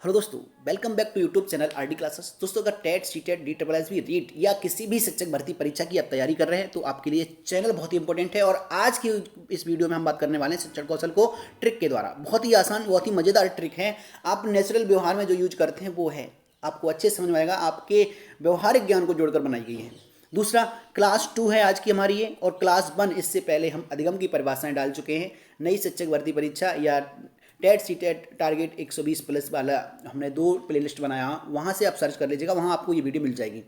Hello दोस्तों, welcome back to YouTube channel RD classes. दोस्तों, अगर TET CTET D triple S B REET या किसी भी शिक्षक भर्ती परीक्षा की आप तैयारी कर रहे हैं तो आपके लिए चैनल बहुत ही इंपॉर्टेंट है। और आज की इस वीडियो में हम बात करने वाले हैं शिक्षण कौशल को ट्रिक के द्वारा। बहुत ही आसान, बहुत ही मज़ेदार ट्रिक है। आप नेचुरल व्यवहार में जो यूज करते हैं वो है, आपको अच्छे से समझ में आएगा। आपके व्यवहारिक ज्ञान को जोड़कर बनाई गई है। दूसरा, क्लास 2 है आज की हमारी ये, और क्लास 1 इससे पहले हम अधिगम की परिभाषाएं डाल चुके हैं। नई शिक्षक भर्ती परीक्षा या टेट सीटेट टारगेट 120 प्लस वाला हमने 2 प्लेलिस्ट बनाया, वहाँ से आप सर्च कर लीजिएगा, वहाँ आपको ये वीडियो मिल जाएगी।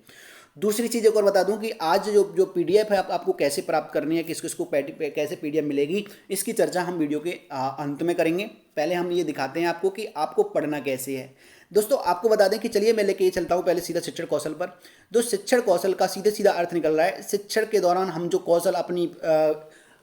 दूसरी चीज़ एक और बता दूं कि आज जो पीडीएफ है आपको कैसे प्राप्त करनी है, किसको कैसे पीडीएफ मिलेगी, इसकी चर्चा हम वीडियो के अंत में करेंगे। पहले हम ये दिखाते हैं आपको कि आपको पढ़ना कैसे है। दोस्तों, आपको बता दें कि चलिए मैं लेके चलता हूँ पहले सीधा शिक्षण कौशल पर। जो शिक्षण कौशल का सीधे सीधा अर्थ निकल रहा है, शिक्षण के दौरान हम जो कौशल अपनी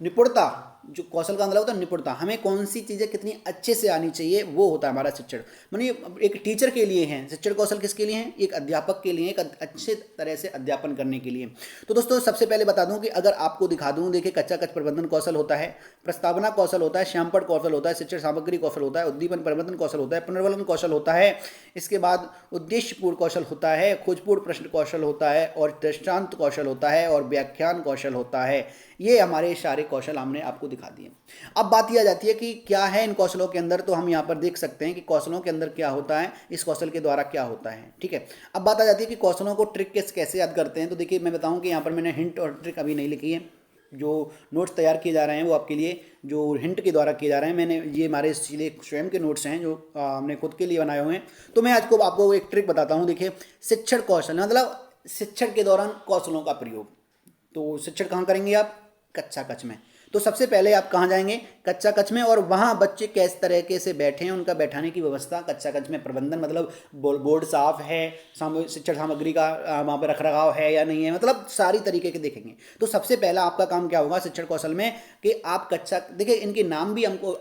निपुणता, जो कौशल का मतलब होता है निपुणता, हमें कौन सी चीज़ें कितनी अच्छे से आनी चाहिए, वो होता है हमारा शिक्षण। मानिए एक टीचर के लिए है शिक्षण कौशल, किसके लिए है? एक अध्यापक के लिए, एक अच्छे तरह से अध्यापन करने के लिए। तो दोस्तों, सबसे पहले बता दूं कि अगर आपको दिखा दूं, देखिए कच्चा कच प्रबंधन कौशल होता है, प्रस्तावना कौशल होता है, श्यामपट्ट कौशल होता है, शिक्षण सामग्री कौशल होता है, उद्दीपन प्रबंधन कौशल होता है, पुनर्वलन कौशल होता है, इसके बाद उद्देश्यपूर्ण कौशल होता है, खोजपूर्ण प्रश्न कौशल होता है, और दृष्टांत कौशल होता है, और व्याख्यान कौशल होता है। ये हमारे सारे कौशल हमने आपको दिखा दिए। अब बात यह आ जाती है कि क्या है इन कौशलों के अंदर। तो हम यहाँ पर देख सकते हैं कि कौशलों के अंदर क्या होता है, इस कौशल के द्वारा क्या होता है। ठीक है, अब बात आ जाती है कि कौशलों को ट्रिक कैसे याद करते हैं। तो देखिए, मैं बताऊं कि यहाँ पर मैंने हिंट और ट्रिक अभी नहीं लिखी है। जो नोट्स तैयार किए जा रहे हैं वो आपके लिए जो हिंट के द्वारा किए जा रहे हैं, मैंने ये हमारे इसलिए स्वयं के नोट्स हैं जो हमने खुद के लिए बनाए हुए हैं। तो मैं आज को आपको एक ट्रिक बताता हूँ। देखिए, शिक्षण कौशल मतलब शिक्षण के दौरान कौशलों का प्रयोग। तो शिक्षण कहाँ करेंगे आप? कच्चा कच में। तो सबसे पहले आप कहाँ जाएंगे? कच्चा कच में। और वहाँ बच्चे किस तरीके से बैठे हैं, उनका बैठाने की व्यवस्था कच्चा कच में। प्रबंधन मतलब बोर्ड साफ है, शिक्षण सामग्री का वहाँ पर रखरखाव है या नहीं है, मतलब सारी तरीके के देखेंगे। तो सबसे पहला आपका काम क्या होगा शिक्षण कौशल में कि आप कच्चा, देखिए इनके नाम भी हमको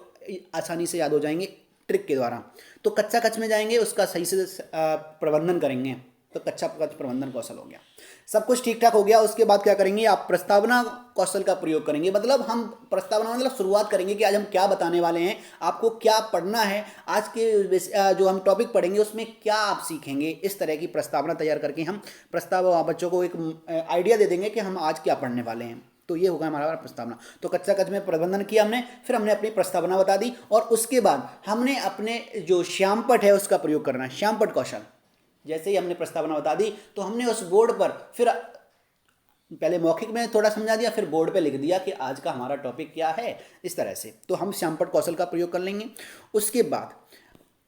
आसानी से याद हो जाएंगे ट्रिक के द्वारा। तो कच्चा कच में जाएंगे, उसका सही से प्रबंधन करेंगे, तो कच्चा कच प्रबंधन कौशल हो गया। सब कुछ ठीक ठाक हो गया। उसके बाद क्या करेंगे? आप प्रस्तावना कौशल का प्रयोग करेंगे। मतलब हम प्रस्तावना मतलब शुरुआत करेंगे कि आज हम क्या बताने वाले हैं, आपको क्या पढ़ना है, आज के जो हम टॉपिक पढ़ेंगे उसमें क्या आप सीखेंगे। इस तरह की प्रस्तावना तैयार करके हम बच्चों को एक आइडिया दे देंगे कि हम आज क्या पढ़ने वाले हैं। तो ये होगा हमारा प्रस्तावना। तो कच्चा कच में प्रबंधन किया हमने, फिर हमने अपनी प्रस्तावना बता दी, और उसके बाद हमने अपने जो श्यामपट्ट है उसका प्रयोग करना है। श्यामपट्ट कौशल, जैसे ही हमने प्रस्तावना बता दी तो हमने उस बोर्ड पर फिर पहले मौखिक में थोड़ा समझा दिया, फिर बोर्ड पे लिख दिया कि आज का हमारा टॉपिक क्या है। इस तरह से तो हम श्यामपट्ट कौशल का प्रयोग कर लेंगे। उसके बाद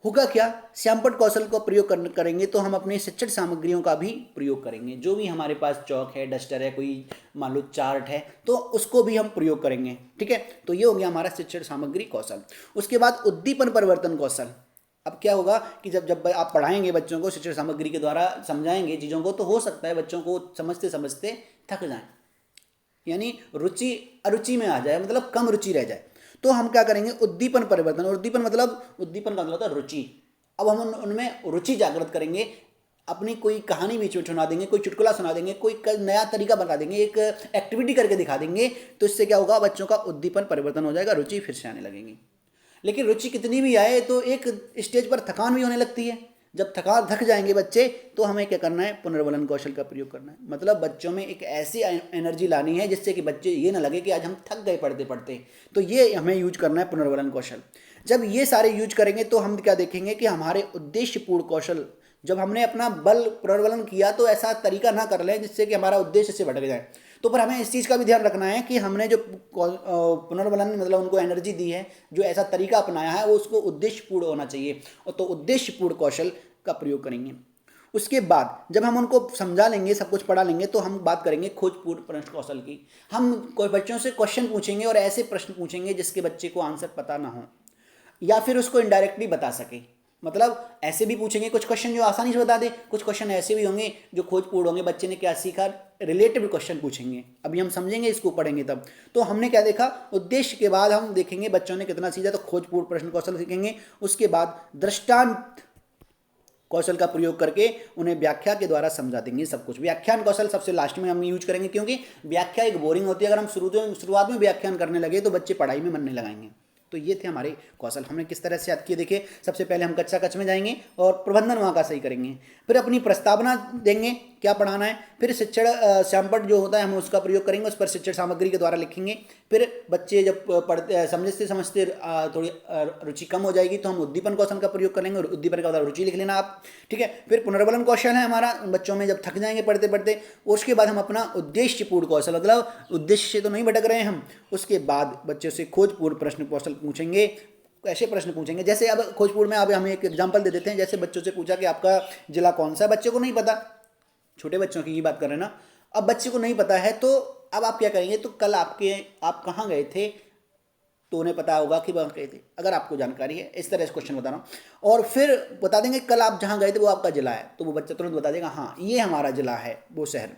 होगा क्या? श्यामपट्ट कौशल का प्रयोग करेंगे तो हम अपनी शिक्षण सामग्रियों का भी प्रयोग करेंगे। जो भी हमारे पास चौक है, डस्टर है, कोई मान लो चार्ट है, तो उसको भी हम प्रयोग करेंगे। ठीक है, तो ये हो गया हमारा शिक्षण सामग्री कौशल। उसके बाद उद्दीपन परिवर्तन कौशल। अब क्या होगा कि जब आप पढ़ाएंगे बच्चों को, शिक्षण सामग्री के द्वारा समझाएंगे चीज़ों को, तो हो सकता है बच्चों को समझते समझते थक जाएं, यानी रुचि अरुचि में आ जाए, मतलब कम रुचि रह जाए। तो हम क्या करेंगे? उद्दीपन परिवर्तन। उद्दीपन मतलब, उद्दीपन का मतलब होता है रुचि। अब हम उनमें रुचि जागृत करेंगे, अपनी कोई कहानी बीच में सुना देंगे, कोई चुटकुला सुना देंगे, कोई नया तरीका बता देंगे, एक एक्टिविटी करके दिखा देंगे। तो इससे क्या होगा? बच्चों का उद्दीपन परिवर्तन हो जाएगा, रुचि फिर से आने लगेगी। लेकिन रुचि कितनी भी आए तो एक स्टेज पर थकान भी होने लगती है। जब थक जाएंगे बच्चे, तो हमें क्या करना है? पुनर्वलन कौशल का प्रयोग करना है। मतलब बच्चों में एक ऐसी एनर्जी लानी है जिससे कि बच्चे ये ना लगे कि आज हम थक गए पढ़ते पढ़ते। तो ये हमें यूज करना है, पुनर्वलन कौशल। जब ये सारे यूज करेंगे तो हम क्या देखेंगे कि हमारे उद्देश्यपूर्ण कौशल, जब हमने अपना बल पुनर्वलन किया तो ऐसा तरीका ना कर लें जिससे कि हमारा उद्देश्य से भटक जाए। तो पर हमें इस चीज़ का भी ध्यान रखना है कि हमने जो पुनर्वलन मतलब उनको एनर्जी दी है, जो ऐसा तरीका अपनाया है, वो उसको उद्देश्यपूर्ण होना चाहिए। और तो उद्देश्यपूर्ण कौशल का प्रयोग करेंगे। उसके बाद जब हम उनको समझा लेंगे, सब कुछ पढ़ा लेंगे, तो हम बात करेंगे खोजपूर्ण प्रश्न कौशल की। हम कोई बच्चों से क्वेश्चन पूछेंगे और ऐसे प्रश्न पूछेंगे जिसके बच्चे को आंसर पता ना हो, या फिर उसको इनडायरेक्टली बता सके। मतलब ऐसे भी पूछेंगे कुछ क्वेश्चन जो आसानी से बता दे, कुछ क्वेश्चन ऐसे भी होंगे जो खोजपूर्ण होंगे, बच्चे ने क्या सीखा, रिलेटिव क्वेश्चन पूछेंगे। अभी हम समझेंगे इसको, पढ़ेंगे तब। तो हमने क्या देखा? उद्देश्य के बाद हम देखेंगे बच्चों ने कितना सीखा, तो खोजपूर्ण प्रश्न कौशल सीखेंगे। उसके बाद दृष्टांत कौशल का प्रयोग करके उन्हें व्याख्या के द्वारा समझा देंगे सब कुछ। व्याख्यान कौशल सबसे लास्ट में हम यूज करेंगे, क्योंकि व्याख्या एक बोरिंग होती है। अगर हम शुरुआत में व्याख्यान करने लगे तो बच्चे पढ़ाई में मन नहीं लगाएंगे। तो ये थे हमारे कौशल। हमने किस तरह से याद किए, देखिए सबसे पहले हम कक्षा कक्ष में जाएंगे और प्रबंधन वहाँ का सही करेंगे, फिर अपनी प्रस्तावना देंगे क्या पढ़ाना है, फिर शिक्षण श्यामपट जो होता है हम उसका प्रयोग करेंगे, उस पर शिक्षण सामग्री के द्वारा लिखेंगे। फिर बच्चे जब पढ़ते समझते समझते थोड़ी रुचि कम हो जाएगी तो हम उद्दीपन कौशल का प्रयोग करेंगे, और उद्दीपन का रुचि लिख लेना आप, ठीक है। फिर पुनर्बलन कौशल है हमारा, बच्चों में जब थक जाएंगे पढ़ते पढ़ते, उसके बाद हम अपना उद्देश्यपूर्ण कौशल, मतलब उद्देश्य से तो नहीं भटक रहे हैं हम, उसके बाद बच्चों से खोजपूर्ण प्रश्न कौशल पूछेंगे। ऐसे प्रश्न पूछेंगे जैसे, अब खोजपूर्ण में अब हम एक एग्जांपल दे देते हैं, जैसे बच्चों से पूछा कि आपका जिला कौन सा है, बच्चे को नहीं पता, छोटे बच्चों की बात कर रहे हैं ना, अब बच्चे को नहीं पता है तो अब आप क्या करेंगे, तो कल आप कहाँ गए थे, तो उन्हें पता होगा कि वहाँ गए थे, अगर आपको जानकारी है, इस तरह से क्वेश्चन बता रहा हूँ। और फिर बता देंगे कल आप जहाँ गए थे वो आपका जिला है, तो वो बच्चा तुरंत बता देगा हाँ ये हमारा जिला है, वो शहर।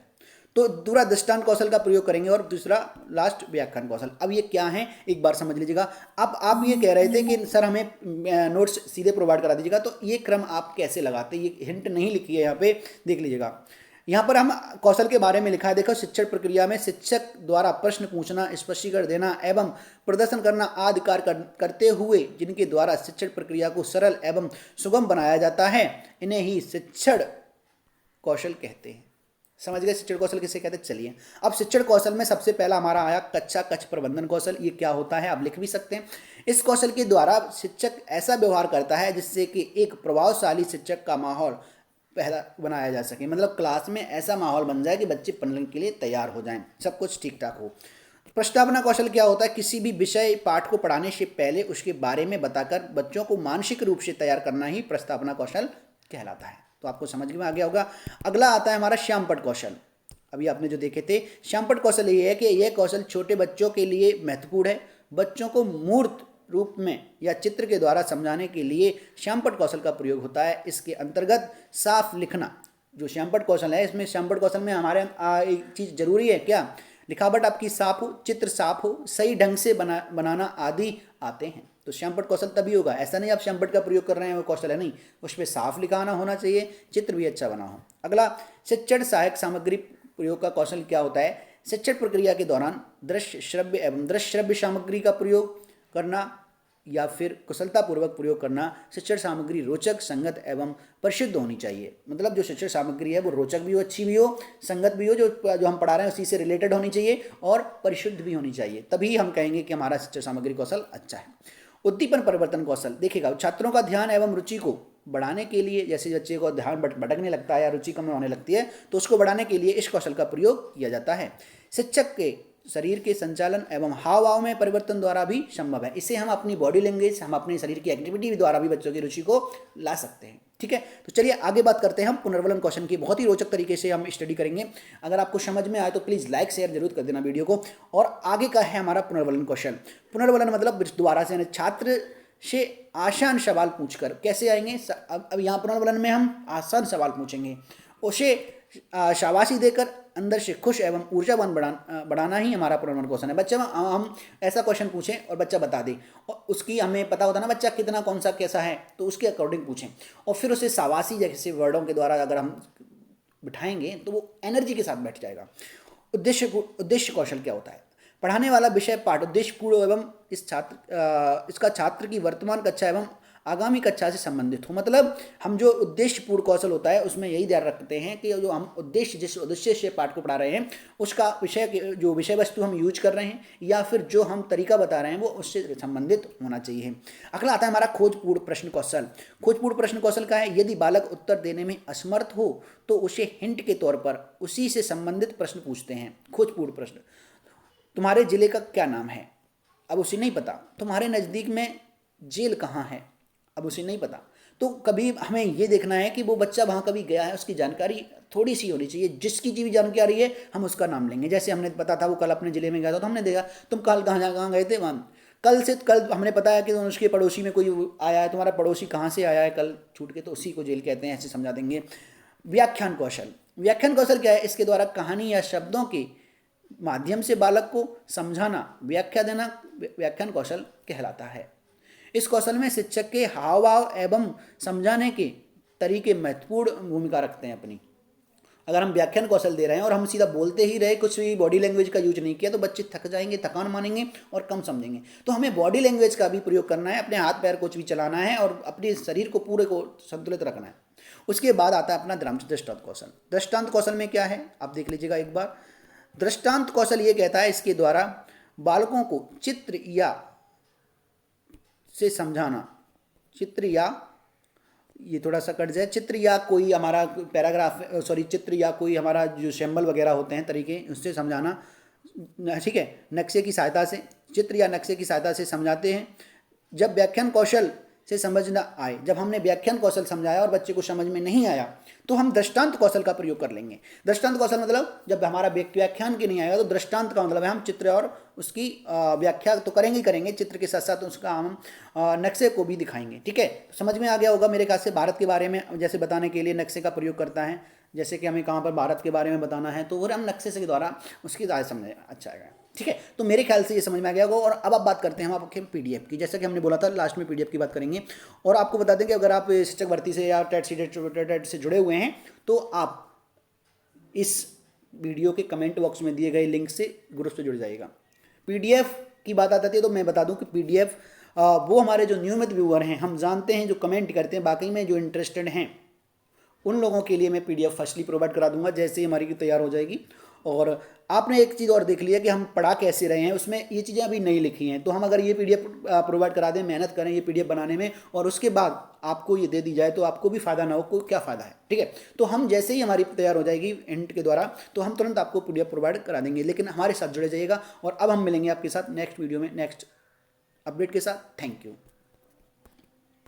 तो दूसरा दृष्टांत कौशल का प्रयोग करेंगे, और दूसरा लास्ट व्याख्यान कौशल। अब ये क्या है एक बार समझ लीजिएगा। अब आप ये कह रहे थे कि सर हमें नोट्स सीधे प्रोवाइड करा दीजिएगा, तो ये क्रम आप कैसे लगाते, ये हिंट नहीं लिखी है यहाँ पे, देख लीजिएगा। यहाँ पर हम कौशल के बारे में लिखा है, देखो शिक्षण प्रक्रिया में शिक्षक द्वारा प्रश्न पूछना, स्पष्टीकरण देना एवं प्रदर्शन करना आदि कार्य करते हुए जिनके द्वारा शिक्षण प्रक्रिया को सरल एवं सुगम बनाया जाता है, इन्हें ही शिक्षण कौशल कहते हैं। समझ गए शिक्षण कौशल किसे कहते हैं। चलिए अब शिक्षण कौशल में सबसे पहला हमारा आया कक्षा कक्ष प्रबंधन कौशल। ये क्या होता है आप लिख भी सकते हैं। इस कौशल के द्वारा शिक्षक ऐसा व्यवहार करता है जिससे कि एक प्रभावशाली शिक्षक का माहौल पहला बनाया जा सके, मतलब क्लास में ऐसा माहौल बन जाए कि बच्चे पढ़ने के लिए तैयार हो जाएं, सब कुछ ठीक ठाक हो। प्रस्तावना कौशल क्या होता है, किसी भी विषय पाठ को पढ़ाने से पहले उसके बारे में बताकर बच्चों को मानसिक रूप से तैयार करना ही प्रस्तावना कौशल कहलाता है। तो आपको समझ में आ गया होगा। अगला आता है हमारा श्यामपट कौशल। अभी आपने जो देखे थे श्यामपट कौशल ये है कि यह कौशल छोटे बच्चों के लिए महत्वपूर्ण है। बच्चों को मूर्त रूप में या चित्र के द्वारा समझाने के लिए श्यामपट कौशल का प्रयोग होता है। इसके अंतर्गत साफ लिखना, जो श्यामपट कौशल है, इसमें श्यामपट कौशल में हमारे एक चीज़ जरूरी है क्या, लिखावट आपकी साफ हो, चित्र साफ हो, सही ढंग से बनाना आदि आते हैं। तो श्यामपट कौशल तभी होगा, ऐसा नहीं आप श्यामपट का प्रयोग कर रहे हैं वो कौशल है, नहीं, उसमें साफ लिखाना होना चाहिए, चित्र भी अच्छा बना हो। अगला शिक्षण सहायक सामग्री प्रयोग का कौशल क्या होता है, शिक्षण प्रक्रिया के दौरान दृश्य श्रव्य एवं दृश्य श्रव्य सामग्री का प्रयोग करना या फिर कुशलतापूर्वक प्रयोग करना। शिक्षण सामग्री रोचक, संगत एवं परिशुद्ध होनी चाहिए, मतलब जो शिक्षण सामग्री है वो रोचक भी हो, अच्छी भी हो, संगत भी हो, जो हम पढ़ा रहे हैं उसी से रिलेटेड होनी चाहिए, और परिशुद्ध भी होनी चाहिए, तभी हम कहेंगे कि हमारा शिक्षण सामग्री कौशल अच्छा है। उद्दीपन परिवर्तन कौशल, देखिएगा छात्रों का ध्यान एवं रुचि को बढ़ाने के लिए, जैसे बच्चे को ध्यान भटकने लगता है या रुचि कम होने लगती है तो उसको बढ़ाने के लिए इस कौशल का प्रयोग किया जाता है। शिक्षक के शरीर के संचालन एवं हाव भाव में परिवर्तन द्वारा भी संभव है। इसे हम अपनी बॉडी लैंग्वेज, हम अपने शरीर की एक्टिविटी द्वारा भी बच्चों की रुचि को ला सकते हैं। ठीक है, तो चलिए आगे बात करते हैं हम पुनर्वलन क्वेश्चन की। बहुत ही रोचक तरीके से हम स्टडी करेंगे। अगर आपको समझ में आए तो प्लीज़ लाइक शेयर जरूर कर देना वीडियो को। और आगे का है हमारा पुनर्वलन क्वेश्चन। पुनर्वलन मतलब दोबारा से, छात्र से आसान सवाल पूछकर कैसे आएंगे। अब यहाँ पुनर्वलन में हम आसान सवाल पूछेंगे, उसे शाबाशी देकर अंदर से खुश एवं ऊर्जावान बढ़ाना ही हमारा पुनर्वलन क्वेश्चन है। बच्चा हम ऐसा क्वेश्चन पूछें और बच्चा बता दे, और उसकी हमें पता होता ना बच्चा कितना कौन सा कैसा है, तो उसके अकॉर्डिंग पूछें, और फिर उसे शाबाशी जैसे वर्डों के द्वारा अगर हम बिठाएंगे तो वो एनर्जी के साथ बैठ जाएगा। उद्देश्य कौशल क्या होता है, पढ़ाने वाला विषय पाठ उद्देश्यपूर्ण एवं इसका छात्र की वर्तमान कक्षा एवं आगामी कक्षा से संबंधित हो। मतलब हम जो उद्देश्यपूर्ण कौशल होता है उसमें यही ध्यान रखते हैं कि जो हम जिस उद्देश्य से पाठ को पढ़ा रहे हैं उसका जो विषय वस्तु हम यूज कर रहे हैं या फिर जो हम तरीका बता रहे हैं वो उससे संबंधित होना चाहिए। अगला आता है हमारा खोजपूर्ण प्रश्न कौशल। खोजपूर्ण प्रश्न कौशल का है, यदि बालक उत्तर देने में असमर्थ हो तो उसे हिंट के तौर पर उसी से संबंधित प्रश्न पूछते हैं। खोजपूर्ण प्रश्न, तुम्हारे जिले का क्या नाम है, अब उसे नहीं पता। तुम्हारे नज़दीक में जेल कहाँ है, अब उसे नहीं पता। तो कभी हमें ये देखना है कि वो बच्चा वहाँ कभी गया है, उसकी जानकारी थोड़ी सी होनी चाहिए। जिसकी भी जानकारी है हम उसका नाम लेंगे। जैसे हमने पता था वो कल अपने ज़िले में गया था तो हमने देखा तुम कल कहाँ गए थे, वहाँ कल हमने पता है कि उसके पड़ोसी में कोई आया है, तुम्हारा पड़ोसी कहाँ से आया है कल छूट के, तो उसी को जेल कहते हैं, ऐसे समझा देंगे। व्याख्यान कौशल, व्याख्यान कौशल क्या है, इसके द्वारा कहानी या शब्दों के माध्यम से बालक को समझाना, व्याख्या देना व्याख्यान कौशल कहलाता है। इस कौशल में शिक्षक के हाव भाव एवं समझाने के तरीके महत्वपूर्ण भूमिका रखते हैं अपनी। अगर हम व्याख्यान कौशल दे रहे हैं और हम सीधा बोलते ही रहे, कुछ भी बॉडी लैंग्वेज का यूज नहीं किया, तो बच्चे थक जाएंगे, थकान मानेंगे और कम समझेंगे। तो हमें बॉडी लैंग्वेज का भी प्रयोग करना है, अपने हाथ पैर कुछ भी चलाना है और अपने शरीर को पूरे को संतुलित रखना है। उसके बाद आता है अपना दृष्टांत कौशल। दृष्टांत कौशल में क्या है आप देख लीजिएगा एक बार। दृष्टांत कौशल ये कहता है इसके द्वारा बालकों को चित्र या से समझाना, चित्र या, ये थोड़ा सा कट जाए, चित्र या कोई हमारा पैराग्राफ, सॉरी, चित्र या कोई हमारा जो सिंबल वगैरह होते हैं तरीके, उससे समझाना, ठीक है, नक्शे की सहायता से, चित्र या नक्शे की सहायता से समझाते हैं। जब व्याख्यान कौशल से समझ ना आए, जब हमने व्याख्यान कौशल समझाया और बच्चे को समझ में नहीं आया, तो हम दृष्टांत कौशल का प्रयोग कर लेंगे। दृष्टांत कौशल मतलब जब हमारा व्याख्यान के नहीं आएगा तो दृष्टांत का मतलब है हम चित्र और उसकी व्याख्या तो करेंगे ही करेंगे, चित्र के साथ साथ उसका हम नक्शे को भी दिखाएंगे। ठीक है, समझ में आ गया होगा मेरे ख्याल से। भारत के बारे में जैसे बताने के लिए नक्शे का प्रयोग करता है, जैसे कि हमें कहाँ पर भारत के बारे में बताना है तो वो हम नक्शे से के द्वारा उसकी ज़्यादा समझ अच्छा आएगा। ठीक है, तो मेरे ख्याल से ये समझ में आ गया होगा। और अब आप बात करते हैं हम आपके पीडीएफ की। जैसा कि हमने बोला था लास्ट में पीडीएफ की बात करेंगे। और आपको बता दें कि अगर आप शिक्षक भर्ती से या टेट से जुड़े हुए हैं तो आप इस वीडियो के कमेंट बॉक्स में दिए गए लिंक से ग्रुप से जुड़ जाइएगा। पीडीएफ की बात आती है तो मैं बता दूं कि पीडीएफ वो हमारे जो नियमित व्यूअर हैं, हम जानते हैं, जो कमेंट करते हैं, बाकी में जो इंटरेस्टेड हैं उन लोगों के लिए मैं पीडीएफ फर्स्टली प्रोवाइड करा दूंगा जैसे ही हमारी तैयार हो जाएगी। और आपने एक चीज़ और देख लिया कि हम पढ़ा कैसे रहे हैं, उसमें ये चीज़ें अभी नहीं लिखी हैं। तो हम अगर ये पीडीएफ प्रोवाइड करा दें, मेहनत करें ये पीडीएफ बनाने में और उसके बाद आपको ये दे दी जाए तो आपको भी फ़ायदा ना हो, को क्या फ़ायदा है। ठीक है, तो हम जैसे ही हमारी तैयार हो जाएगी एंड के द्वारा तो हम तुरंत आपको पीडीएफ प्रोवाइड करा देंगे। लेकिन हमारे साथ जुड़े जाइएगा। और अब हम मिलेंगे आपके साथ नेक्स्ट वीडियो में नेक्स्ट अपडेट के साथ। Thank you.